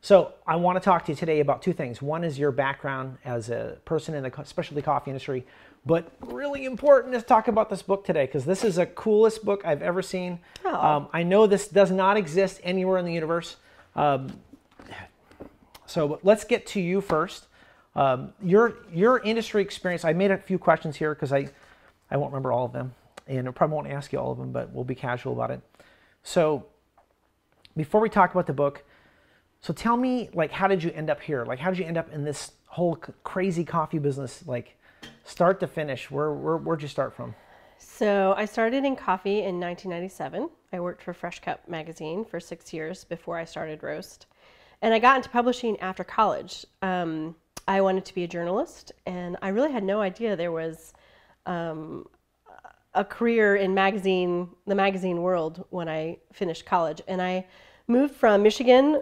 So I want to talk to you today about two things. One is your background as a person in the specialty coffee industry, but really important is talk about this book today because this is the coolest book I've ever seen. Oh. I know this does not exist anywhere in the universe. So let's get to you first. Your industry experience, I made a few questions here because I won't remember all of them, and I probably won't ask you all of them, but we'll be casual about it. So before we talk about the book, so tell me, like, how did you end up here? Like, how did you end up in this whole crazy coffee business, like, start to finish? Where'd you start from? So I started in coffee in 1997. I worked for Fresh Cup magazine for 6 years before I started Roast. And I got into publishing after college. I wanted to be a journalist, and I really had no idea there was a career in the magazine world when I finished college. And I moved from Michigan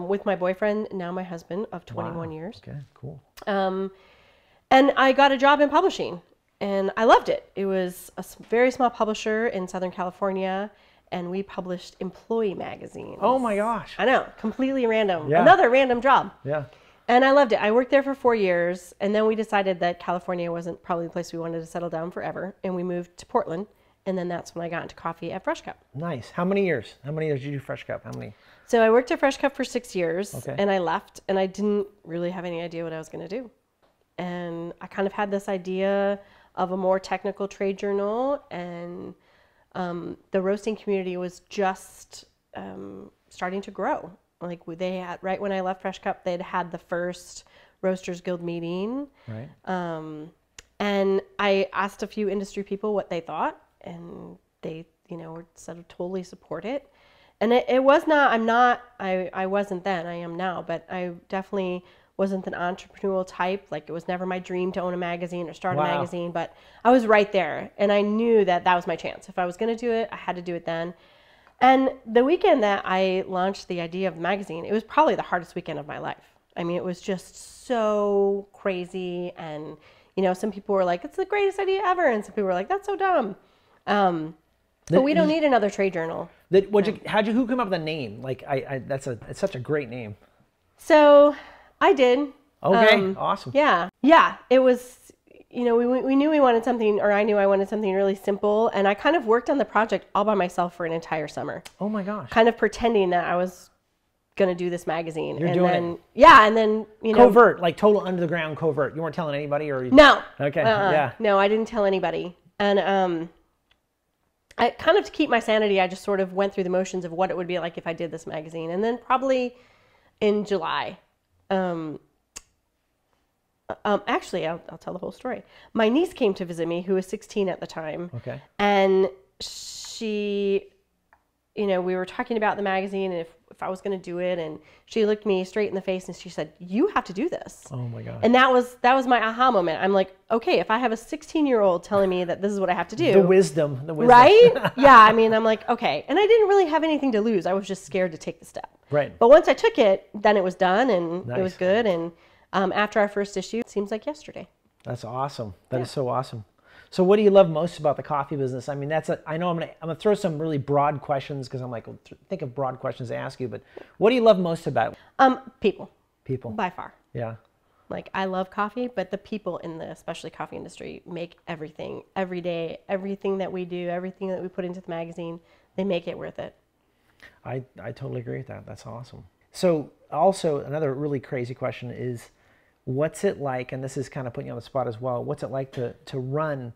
with my boyfriend, now my husband, of 21 years. Okay, cool. And I got a job in publishing, and I loved it. It was a very small publisher in Southern California, and we published employee magazines. Oh my gosh. I know, completely random. Yeah. Another random job. Yeah. And I loved it. I worked there for 4 years, and then we decided that California wasn't probably the place we wanted to settle down forever, and we moved to Portland. And then that's when I got into coffee at Fresh Cup. Nice. How many years? How many years did you do Fresh Cup? How many? So I worked at Fresh Cup for 6 years, Okay. and I left, and I didn't really have any idea what I was going to do. And I kind of had this idea of a more technical trade journal, and the roasting community was just starting to grow. Like they had, right when I left Fresh Cup, they'd had the first Roasters Guild meeting. Right. And I asked a few industry people what they thought, and they, were said to totally support it. And it was not, I wasn't then, I am now, but I definitely wasn't an entrepreneurial type. Like it was never my dream to own a magazine or start a magazine, but I was right there. And I knew that that was my chance. If I was going to do it, I had to do it then. And the weekend that I launched the idea of the magazine, it was probably the hardest weekend of my life. I mean, it was just so crazy. And, some people were like, it's the greatest idea ever. And some people were like, that's so dumb. But we don't need another trade journal. Who came up with the name? Like, it's such a great name. So I did. Okay, awesome. Yeah. It was, we knew we wanted something, or I knew I wanted something really simple. And I kind of worked on the project all by myself for an entire summer. Oh my gosh. Kind of pretending that I was going to do this magazine. You're doing it. Yeah. And then, Covert, like total under the ground covert. You weren't telling anybody or? No. Okay, yeah. No, I didn't tell anybody. And I kind of, to keep my sanity, I just sort of went through the motions of what it would be like if I did this magazine. And then probably in July, actually, I'll tell the whole story. My niece came to visit me, who was 16 at the time. Okay. And she, we were talking about the magazine and if I was going to do it. And she looked me straight in the face and she said, you have to do this. Oh my God. And that was my aha moment. I'm like, okay, if I have a 16-year-old telling me that this is what I have to do. The wisdom. Right? Yeah. I mean, I'm like, okay. And I didn't really have anything to lose. I was just scared to take the step. Right. But once I took it, then it was done and Nice. It was good. And after our first issue, it seems like yesterday. That's awesome. That is so awesome. So what do you love most about the coffee business? I mean, I know I'm gonna throw some really broad questions because I'm like, think of broad questions to ask you, but what do you love most about it? People. People. By far. Yeah. Like, I love coffee, but the people in the especially coffee industry make everything, every day, everything that we do, everything that we put into the magazine, they make it worth it. I totally agree with that. That's awesome. So also another really crazy question is, what's it like, and this is kind of putting you on the spot as well, what's it like to run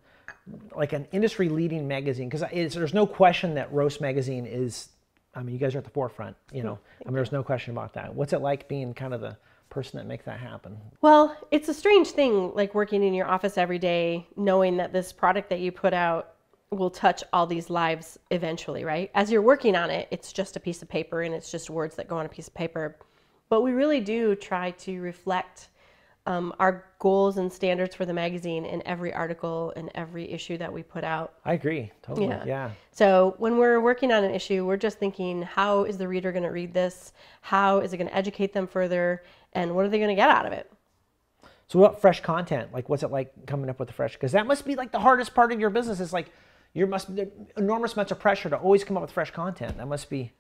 like an industry leading magazine? Because there's no question that Roast Magazine is, I mean, you guys are at the forefront, I mean, there's no question about that. What's it like being kind of the person that makes that happen? Well, it's a strange thing, like working in your office every day, knowing that this product that you put out will touch all these lives eventually, right? As you're working on it, it's just a piece of paper and it's just words that go on a piece of paper. But we really do try to reflect our goals and standards for the magazine in every article and every issue that we put out. I agree, totally, yeah. So when we're working on an issue, we're just thinking, how is the reader going to read this? How is it going to educate them further? And what are they going to get out of it? So what fresh content, like what's it like coming up with the fresh? Because that must be like the hardest part of your business. It's like, must be enormous amounts of pressure to always come up with fresh content. That must be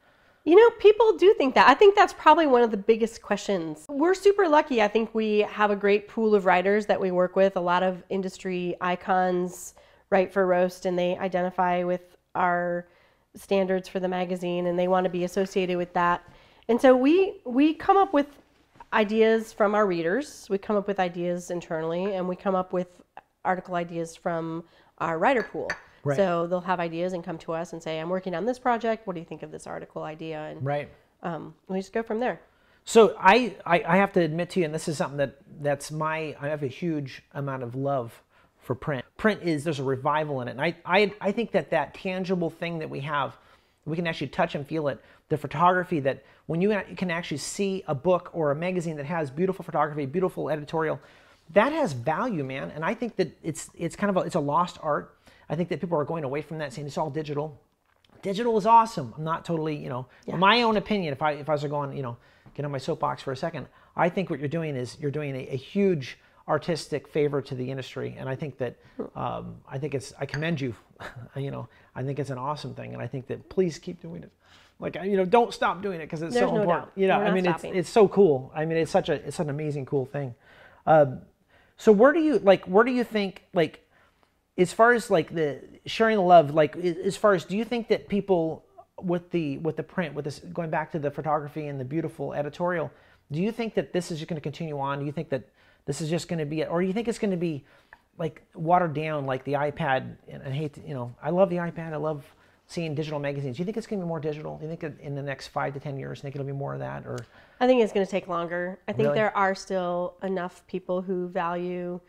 People do think that. I think that's probably one of the biggest questions. We're super lucky. I think we have a great pool of writers that we work with. A lot of industry icons write for Roast, and they identify with our standards for the magazine, and they want to be associated with that. And so we come up with ideas from our readers. We come up with ideas internally, and we come up with article ideas from our writer pool. Right. So they'll have ideas and come to us and say, I'm working on this project. What do you think of this article idea? And right. We just go from there. So I have to admit to you, and this is something I have a huge amount of love for print. Print there's a revival in it. And I think that tangible thing that we have, we can actually touch and feel it. The photography, that when you can actually see a book or a magazine that has beautiful photography, beautiful editorial, that has value, man. And I think that it's a lost art. I think that people are going away from that, saying it's all digital. Digital is awesome. I'm not totally, in my own opinion, if I was to go on, get on my soapbox for a second, I think what you're doing is you're doing a huge artistic favor to the industry, and I think that I commend you. I think it's an awesome thing, and I think that please keep doing it. Like, don't stop doing it because it's so important. It's so cool. I mean, it's an amazing cool thing. So where do you think, like, as far as like the sharing the love, like as far as, do you think that people with the print, with this, going back to the photography and the beautiful editorial, do you think that this is just going to continue on? Do you think that this is just going to be it, or do you think it's going to be like watered down like the iPad? And I hate to, I love the iPad. I love seeing digital magazines. Do you think it's going to be more digital? Do you think that in the next 5 to 10 years, think it'll be more of that? Or I think it's going to take longer. I think Really? there are still enough people who value,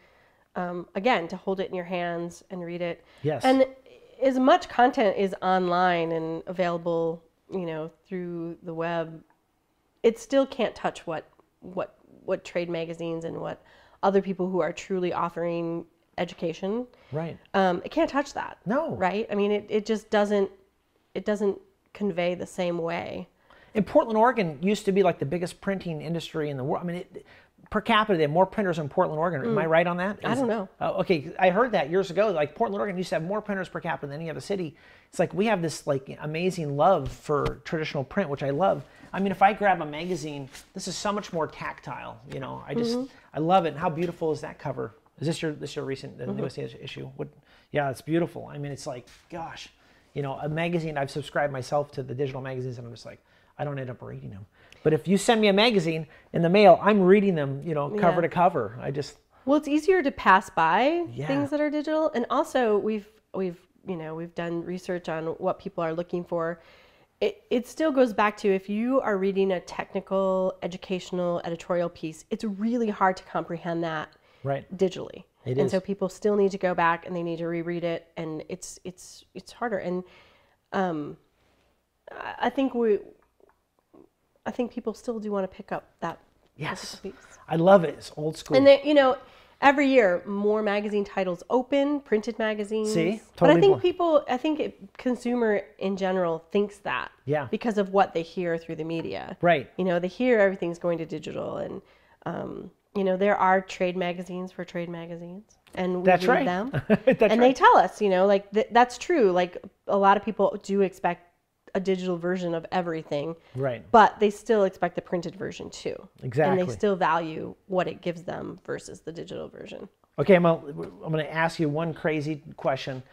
again, to hold it in your hands and read it. Yes. And as much content is online and available, through the web, it still can't touch what trade magazines and what other people who are truly offering education. Right. It can't touch that. No. Right? I mean, it just doesn't convey the same way. In Portland, Oregon used to be like the biggest printing industry in the world. I mean, per capita, they have more printers in Portland, Oregon. Am I right on that? I don't know. Okay, I heard that years ago. Like Portland, Oregon used to have more printers per capita than any other city. It's like we have this like amazing love for traditional print, which I love. I mean, if I grab a magazine, this is so much more tactile. I love it. And how beautiful is that cover? Is this your recent newest issue? Yeah, it's beautiful. I mean, it's like, gosh, a magazine. I've subscribed myself to the digital magazines, and I'm just like, I don't end up reading them. But if you send me a magazine in the mail, I'm reading them, cover to cover. Well, it's easier to pass by things that are digital, and also we've done research on what people are looking for. It still goes back to, if you are reading a technical, educational, editorial piece, it's really hard to comprehend that digitally. And so people still need to go back and they need to reread it, and it's harder. And I think people still do want to pick up that piece. I love it. It's old school. And every year more magazine titles open, printed magazines. See, totally. But I think consumer in general thinks that. Yeah. Because of what they hear through the media. Right. They hear everything's going to digital, and there are trade magazines for trade magazines, and we read them. And they tell us, that's true. Like, a lot of people do expect a digital version of everything, right? But they still expect the printed version too. Exactly. And they still value what it gives them versus the digital version. Okay, I'm going to ask you one crazy question.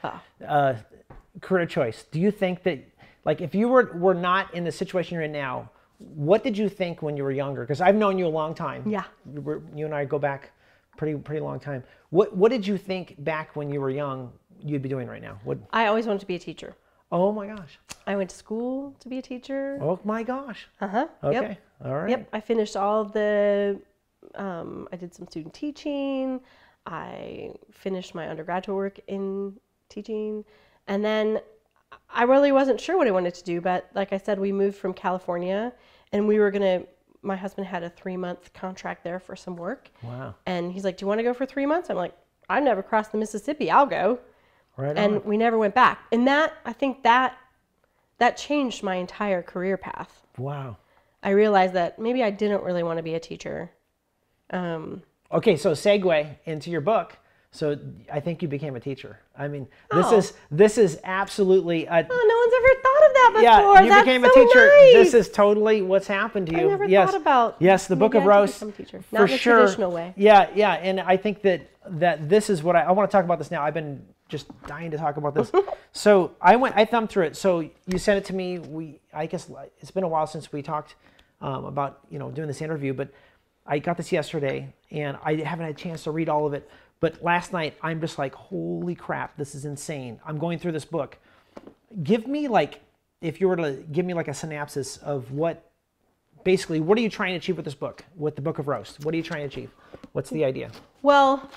Career choice. Do you think that, like, if you were not in the situation you're in now, what did you think when you were younger? Because I've known you a long time. Yeah. You and I go back pretty long time. What did you think back when you were young you'd be doing right now? I always wanted to be a teacher. Oh my gosh. I went to school to be a teacher. Oh my gosh. Uh-huh. Okay. Yep. All right. Yep. I finished all of the, I did some student teaching. I finished my undergraduate work in teaching. And then I really wasn't sure what I wanted to do. But like I said, we moved from California, and my husband had a 3-month contract there for some work. Wow. And he's like, do you want to go for 3 months? I'm like, I've never crossed the Mississippi. I'll go. Right. And we never went back. And I think that changed my entire career path. Wow. I realized that maybe I didn't really want to be a teacher. Okay, so segue into your book. So I think you became a teacher. I mean, this is absolutely. No one's ever thought of that before. Yeah, you That's became a so teacher. nice. This is totally what's happened to you. I never Yes. thought about. Yes, the Book of maybe I could Roast. become a teacher. For Not in the sure. traditional way. Yeah, yeah, and I think that this is what I want to talk about this now. I've been just dying to talk about this. So I thumbed through it. So you sent it to me. I guess it's been a while since we talked about doing this interview, but I got this yesterday, and I haven't had a chance to read all of it. But last night, I'm just like, holy crap, this is insane. I'm going through this book. Give me if you were to give me like a synopsis of what are you trying to achieve with this book, with the Book of Roast? What are you trying to achieve? What's the idea? Well,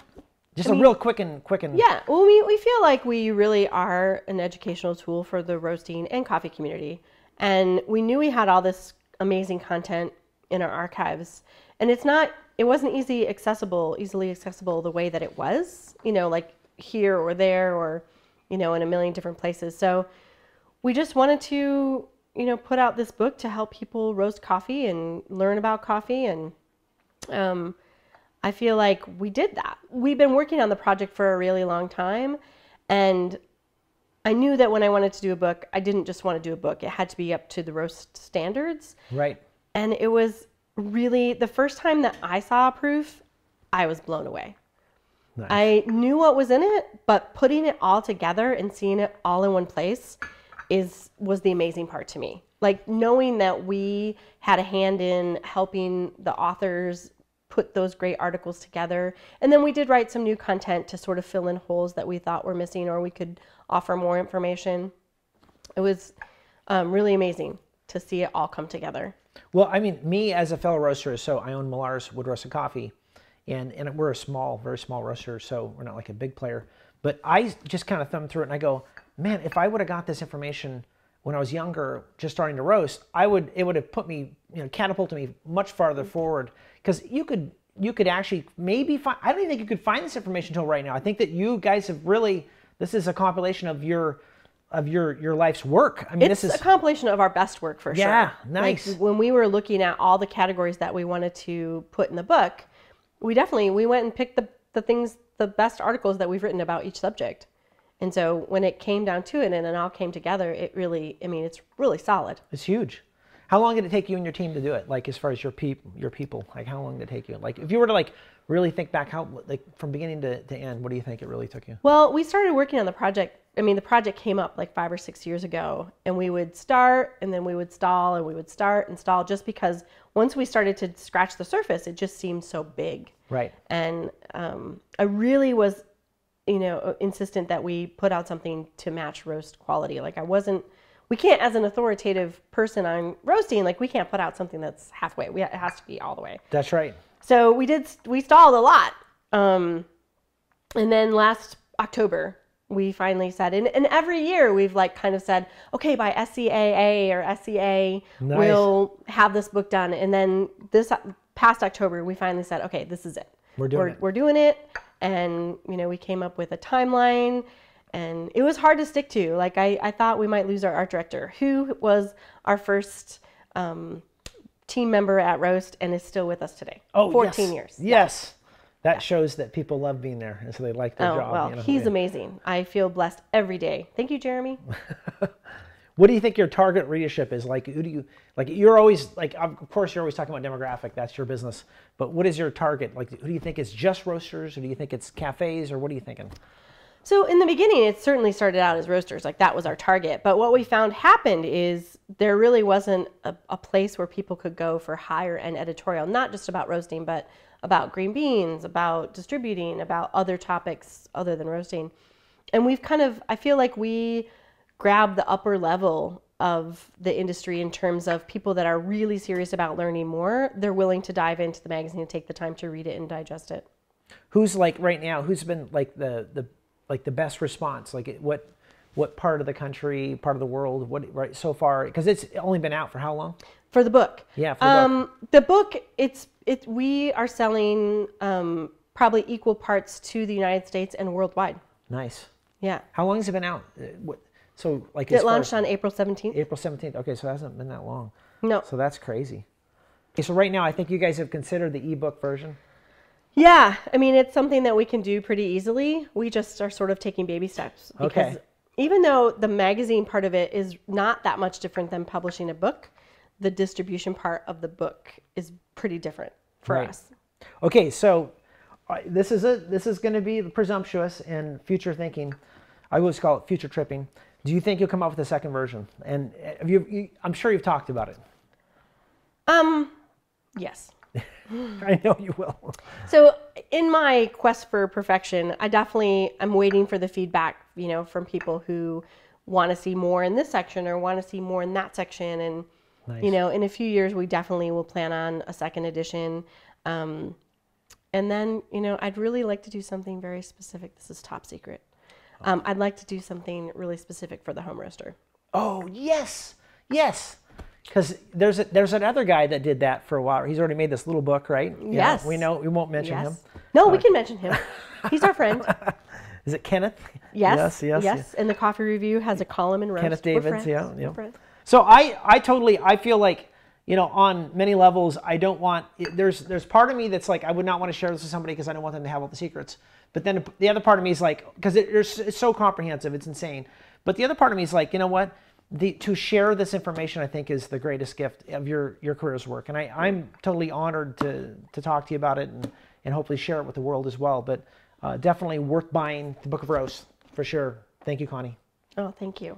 just real quick and. Yeah, well, we feel like we really are an educational tool for the roasting and coffee community. And we knew we had all this amazing content in our archives. And it wasn't easily accessible the way that it was, like here or there or, in a million different places. So we just wanted to, put out this book to help people roast coffee and learn about coffee. And I feel like we did that. We've been working on the project for a really long time. And I knew that when I wanted to do a book, I didn't just want to do a book. It had to be up to the roast standards. Right. And it was really, the first time that I saw a proof, I was blown away. Nice. I knew what was in it, but putting it all together and seeing it all in one place was the amazing part to me. Like knowing that we had a hand in helping the authors put those great articles together. And then we did write some new content to sort of fill in holes that we thought were missing or we could offer more information. It was really amazing to see it all come together. Well, I mean, me as a fellow roaster, so I own Millars Wood Roasted Coffee, and we're a very small roaster, so we're not like a big player. But I just kind of thumbed through it and I go, man, if I would have got this information when I was younger, just starting to roast, it would have put me, catapulted me much farther forward. Because you could actually maybe find, I don't even think you could find this information until right now. I think that you guys have really, this is a compilation of your life's work. I mean, it's a compilation of our best work for sure. Yeah, nice. Like when we were looking at all the categories that we wanted to put in the book, we went and picked the best articles that we've written about each subject. And so when it came down to it and it all came together, it's really solid. It's huge. How long did it take you and your team to do it? Like as far as your people, like how long did it take you? Like if you were to really think back from beginning to end, what do you think it really took you? Well, we started working on the project. The project came up like 5 or 6 years ago, and we would start and then we would stall and we would start and stall just because once we started to scratch the surface, it just seemed so big. Right. And I really was, insistent that we put out something to match roast quality. Like we can't, as an authoritative person on roasting, we can't put out something that's halfway. It has to be all the way. That's right. So we stalled a lot. And then last October, we finally said, and every year we've kind of said, okay, by SCAA or SCA, nice, we'll have this book done. And then this past October, we finally said, okay, this is it. We're doing it. And, we came up with a timeline. And it was hard to stick to. I thought we might lose our art director, who was our first team member at Roast and is still with us today. Oh, 14 years. Yes. That shows that people love being there, and so they like their job. Well, he's amazing. I feel blessed every day. Thank you, Jeremy. What do you think your target readership is? Who do you you're always of course you're always talking about demographic, that's your business. But what is your target? Who do you think is just roasters, or do you think it's cafes, or what are you thinking? So in the beginning, it certainly started out as roasters, that was our target. But what we found happened is there really wasn't a place where people could go for higher end editorial, not just about roasting, but about green beans, about distributing, about other topics other than roasting. And I feel like we grabbed the upper level of the industry in terms of people that are really serious about learning more. They're willing to dive into the magazine and take the time to read it and digest it. Who's right now, who's been the best response? What part of the country, part of the world, right so far? Because it's only been out for how long? For the book. Yeah, for the book. We are selling probably equal parts to the United States and worldwide. Nice. Yeah. How long has it been out? It launched on April 17th. April 17th. Okay, so it hasn't been that long. No. So that's crazy. Okay, so right now, I think you guys have considered the ebook version. Yeah, it's something that we can do pretty easily. We just are sort of taking baby steps because even though the magazine part of it is not that much different than publishing a book, the distribution part of the book is pretty different for us. Okay, so this is going to be presumptuous and future thinking. I always call it future tripping. Do you think you'll come up with a second version? And I'm sure you've talked about it. Yes. I know you will. So in my quest for perfection, I'm waiting for the feedback, from people who want to see more in this section or want to see more in that section. And, Nice. In a few years, we definitely will plan on a second edition. And then, I'd really like to do something very specific. This is top secret. I'd like to do something really specific for the home roaster. Oh, yes. Yes. Because there's another guy that did that for a while. He's already made this little book, right? Yes. We know. We won't mention him. No, we can mention him. He's our friend. Is it Kenneth? Yes. And the Coffee Review has a column in roast. Kenneth Davids, We're friends. yeah. We're friends. So I feel like, on many levels, I don't want, there's part of me that's like, I would not want to share this with somebody because I don't want them to have all the secrets. But then the other part of me is like, because it's so comprehensive, it's insane. But the other part of me is like, you know what? To share this information, I think, is the greatest gift of your career's work. And I'm totally honored to talk to you about it and hopefully share it with the world as well. But definitely worth buying the Book of Roast, for sure. Thank you, Connie. Oh, thank you.